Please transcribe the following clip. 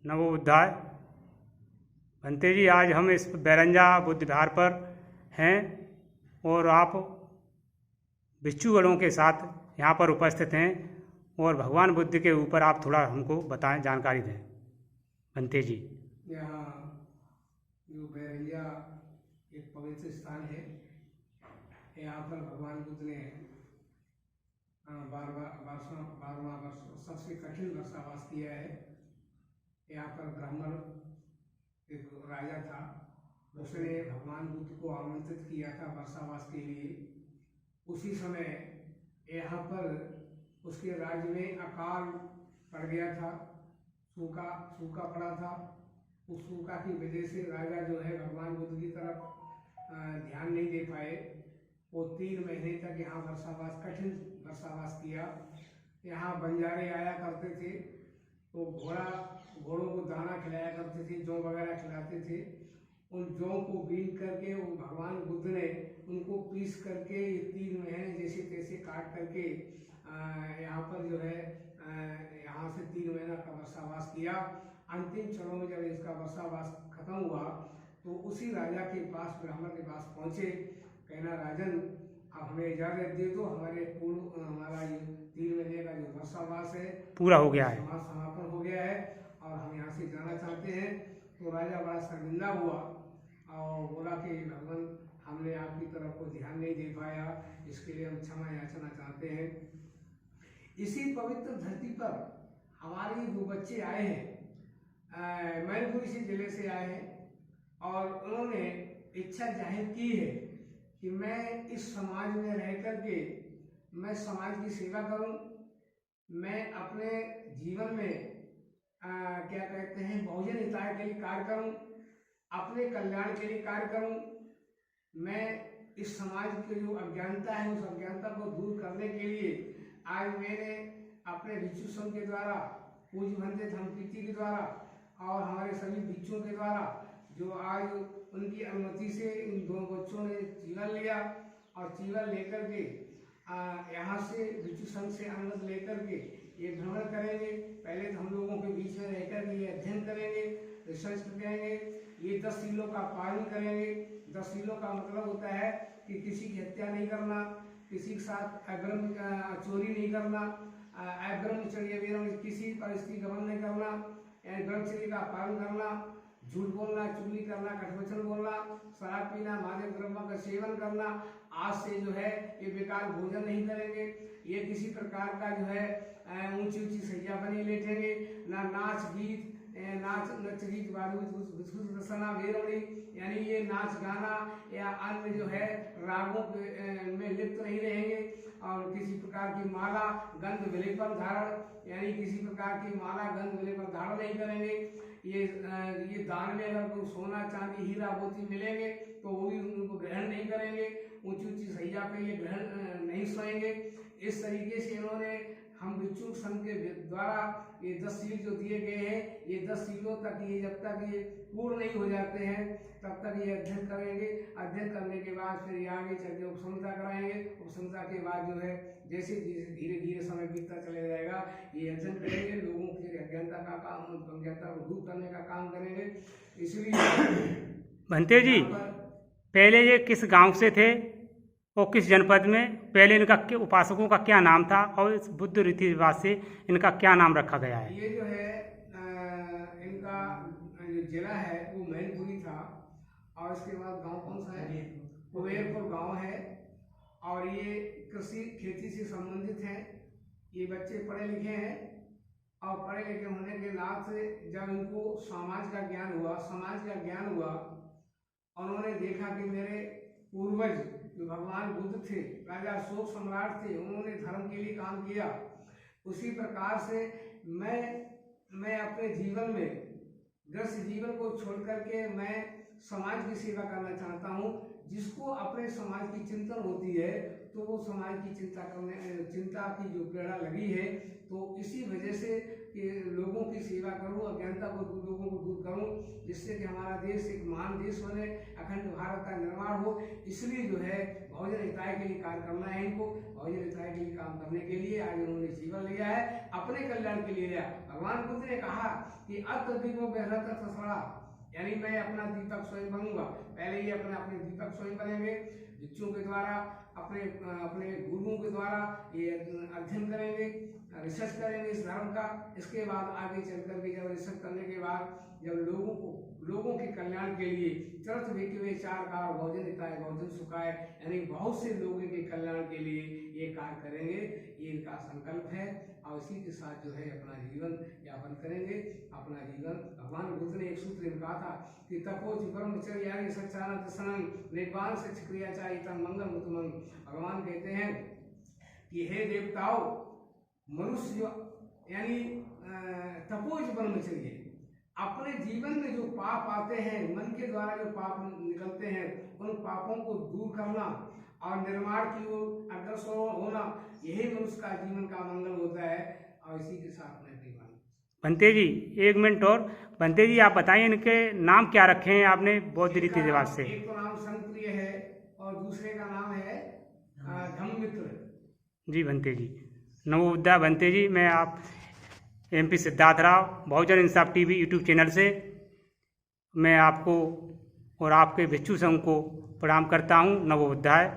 नवोबुद्धाय। भंते जी, आज हम इस बैरंजा बुद्ध विहार पर हैं और आप भिक्षुगणों के साथ यहाँ पर उपस्थित हैं और भगवान बुद्ध के ऊपर आप थोड़ा हमको बताएं, जानकारी दें भंते जी। यहाँ जो बैरंजा एक पवित्र स्थान है। यहाँ पर भगवान बुद्ध ने 12वां वर्ष सबसे कठिन वर्षावास किया है। यहाँ पर ब्राह्मण एक राजा था, उसने भगवान बुद्ध को आमंत्रित किया था वर्षावास के लिए। उसी समय यहाँ पर उसके राज्य में अकाल पड़ गया था, सूखा पड़ा था। उस सूखा की वजह से राजा जो है भगवान बुद्ध की तरफ ध्यान नहीं दे पाए। वो 3 महीने तक यहाँ कठिन वर्षावास किया। यहाँ बंजारे आया करते थे, तो घोड़ों को दाना खिलाया करते थे, जौ वगैरह खिलाते थे। उन जौ को बीन करके वो भगवान बुद्ध ने उनको पीस करके 3 महीने जैसे तैसे काट करके यहाँ पर जो है यहाँ से 3 महीना का वर्षावास किया। अंतिम चरणों में जब इसका वर्षावास खत्म हुआ तो उसी राजा के पास, ब्राह्मण के पास पहुँचे। कहना, राजन अब हमें इजाजत दे दो, हमारा ये 3 महीने का जो वर्षावास है पूरा हो गया है, समापन हो गया है और हम यहाँ से जाना चाहते हैं। तो राजा बड़ा शर्मिंदा हुआ और बोला कि भगवान, हमने आपकी तरफ को ध्यान नहीं दे पाया, इसके लिए हम क्षमा याचना चाहते हैं। इसी पवित्र धरती पर हमारे 2 बच्चे आए हैं, मैनपुरी से जिले से आए हैं और उन्होंने इच्छा जाहिर की है कि मैं इस समाज में रह करके मैं समाज की सेवा करूं, मैं अपने जीवन में क्या कहते हैं बहुजन हिताय के लिए कार्य करूं, अपने कल्याण के लिए कार्य करूं। मैं इस समाज की जो अज्ञानता है उस अज्ञानता को दूर करने के लिए आज मैंने अपने भिक्षु संघ के द्वारा, पूज्य भंते धर्मकीर्ति के द्वारा और हमारे सभी भिक्षुओं के द्वारा जो आज उनकी अनुमति से इन 2 बच्चों ने जीवन लिया और जीवन लेकर के यहाँ से भिक्षु संघ से अनुमति लेकर के ये भ्रमण करेंगे। पहले तो हम लोगों के बीच में रहकर के ये अध्ययन करेंगे, रिसर्च करेंगे, ये 10 सीलों का पालन करेंगे। 10 सीलों का मतलब होता है कि किसी की हत्या नहीं करना, किसी के साथ चोरी नहीं करना, अब्रह्मचर्य किसी परिस्थिति गमन नहीं करना, ब्रह्मचर्य का पालन करना, झूठ बोलना, चुगली करना, कटवचन बोलना, शराब पीना, मादक द्रव्यों का सेवन करना। आज से जो है ये बेकार भोजन नहीं करेंगे, ये किसी प्रकार का जो है ऊंची ऊंची सैया बनी लेटेंगे, ना नाच गीत वादुसना वेरवणी, यानी ये नाच गाना या अन्य जो है रागों में लिप्त नहीं रहेंगे। और किसी प्रकार की माला गंध विलेपन धारण, यानी किसी प्रकार की माला गंध विलेपन धारण नहीं करेंगे। ये दान में अगर कोई सोना चांदी हीरा मोती मिलेंगे तो वो भी उनको ग्रहण नहीं करेंगे। ऊंची ऊंची सैया पे ये ग्रहण नहीं सोएंगे। इस तरीके से इन्होंने हम भिक्षु संघ के द्वारा ये 10 सील जो दिए गए हैं, ये 10 सीलों तक ये जब तक ये पूर्ण नहीं हो जाते हैं तब तक ये अध्ययन करेंगे। अध्ययन करने के बाद फिर ये आगे चल के उपसंहिता कराएंगे। उपसंहिता के बाद जो है जैसे धीरे धीरे समय बीतता चले जाएगा, ये अध्ययन करेंगे, लोगों की अज्ञानता को दूर करने का काम करेंगे। इसलिए भंते जी, पहले ये किस गांव से थे और किस जनपद में? पहले इनका उपासकों का क्या नाम था और इस बुद्ध रीति रिवाज से इनका क्या नाम रखा गया है? ये जो है इनका जो जिला है वो मैनपुरी था और इसके बाद गांव कौन सा है? कुबेरपुर गांव है और ये कृषि खेती से संबंधित हैं। ये बच्चे पढ़े लिखे हैं और पढ़े लिखे होने के नाते जब इनको समाज का ज्ञान हुआ, उन्होंने देखा कि मेरे पूर्वज जो भगवान बुद्ध थे, राजा अशोक सम्राट थे, उन्होंने धर्म के लिए काम किया। उसी प्रकार से मैं अपने जीवन में ग्रस्त जीवन को छोड़ करके मैं समाज की सेवा करना चाहता हूँ। जिसको अपने समाज की चिंतन होती है तो वो समाज की चिंता की जो प्रेरणा लगी है तो इसी वजह से कि लोगों की सेवा करूं, अज्ञानता को लोगों को दूर करूं, जिससे कि हमारा देश एक महान देश बने, अखंड भारत का निर्माण हो। इसलिए जो है बहुजन हिताय के लिए कार्य करना है इनको। बहुजन हिताय के लिए काम करने के लिए आज उन्होंने जीवन लिया है, अपने कल्याण के लिए लिया। भगवान बुद्ध ने कहा कि अत्यधिको बहरत तसड़ा, यानी मैं अपना दीपक स्वयं बनूंगा। पहले ये अपने दीपक स्वयं बनेंगे, भिक्षुओं के द्वारा, अपने गुरुओं के द्वारा ये अध्ययन करेंगे, रिसर्च करेंगे इस धर्म का। इसके बाद आगे चल करके जब रिसर्च करने के बाद जब लोगों के कल्याण के लिए चरत भिक्षवे चार कार बहुजन हिताय बहुजन सुखाय, यानी बहुत से लोगों के कल्याण के लिए ये कार्य करेंगे, ये इनका संकल्प है। और इसी के साथ जो है अपना जीवन यापन करेंगे। अपना जीवन भगवान बुद्ध ने एक सूत्र में कहा था कि तपोच ब्रह्मचर्य सच्चानंद सनम निर्वाण से क्रिया चाहिए मंगल मुतमंग। भगवान कहते हैं कि हे देवताओं, मनुष्य यानी तपोज ब्रह्मचर्य, अपने जीवन में जो पाप आते हैं, मन के द्वारा जो पाप निकलते हैं, उन पापों को दूर करना और निर्माण की ओर अग्रसर होना, यही मनुष्य का जीवन का मंगल होता है। और इसी के साथ में बनते जी 1 मिनट और। बनते जी आप बताइए इनके नाम क्या रखे हैं आपने बौद्ध रीति रिवाज से? एक तो नाम संप्रिय है और दूसरे का नाम है धम्ममित्र। जी बनते जी, नमो बुद्धा। बनते जी, मैं आप MP सिद्धार्थ राव बहुजन इंसाफ TV YouTube चैनल से मैं आपको और आपके भिक्षु संघ को प्रणाम करता हूँ। नमो बुद्धाय।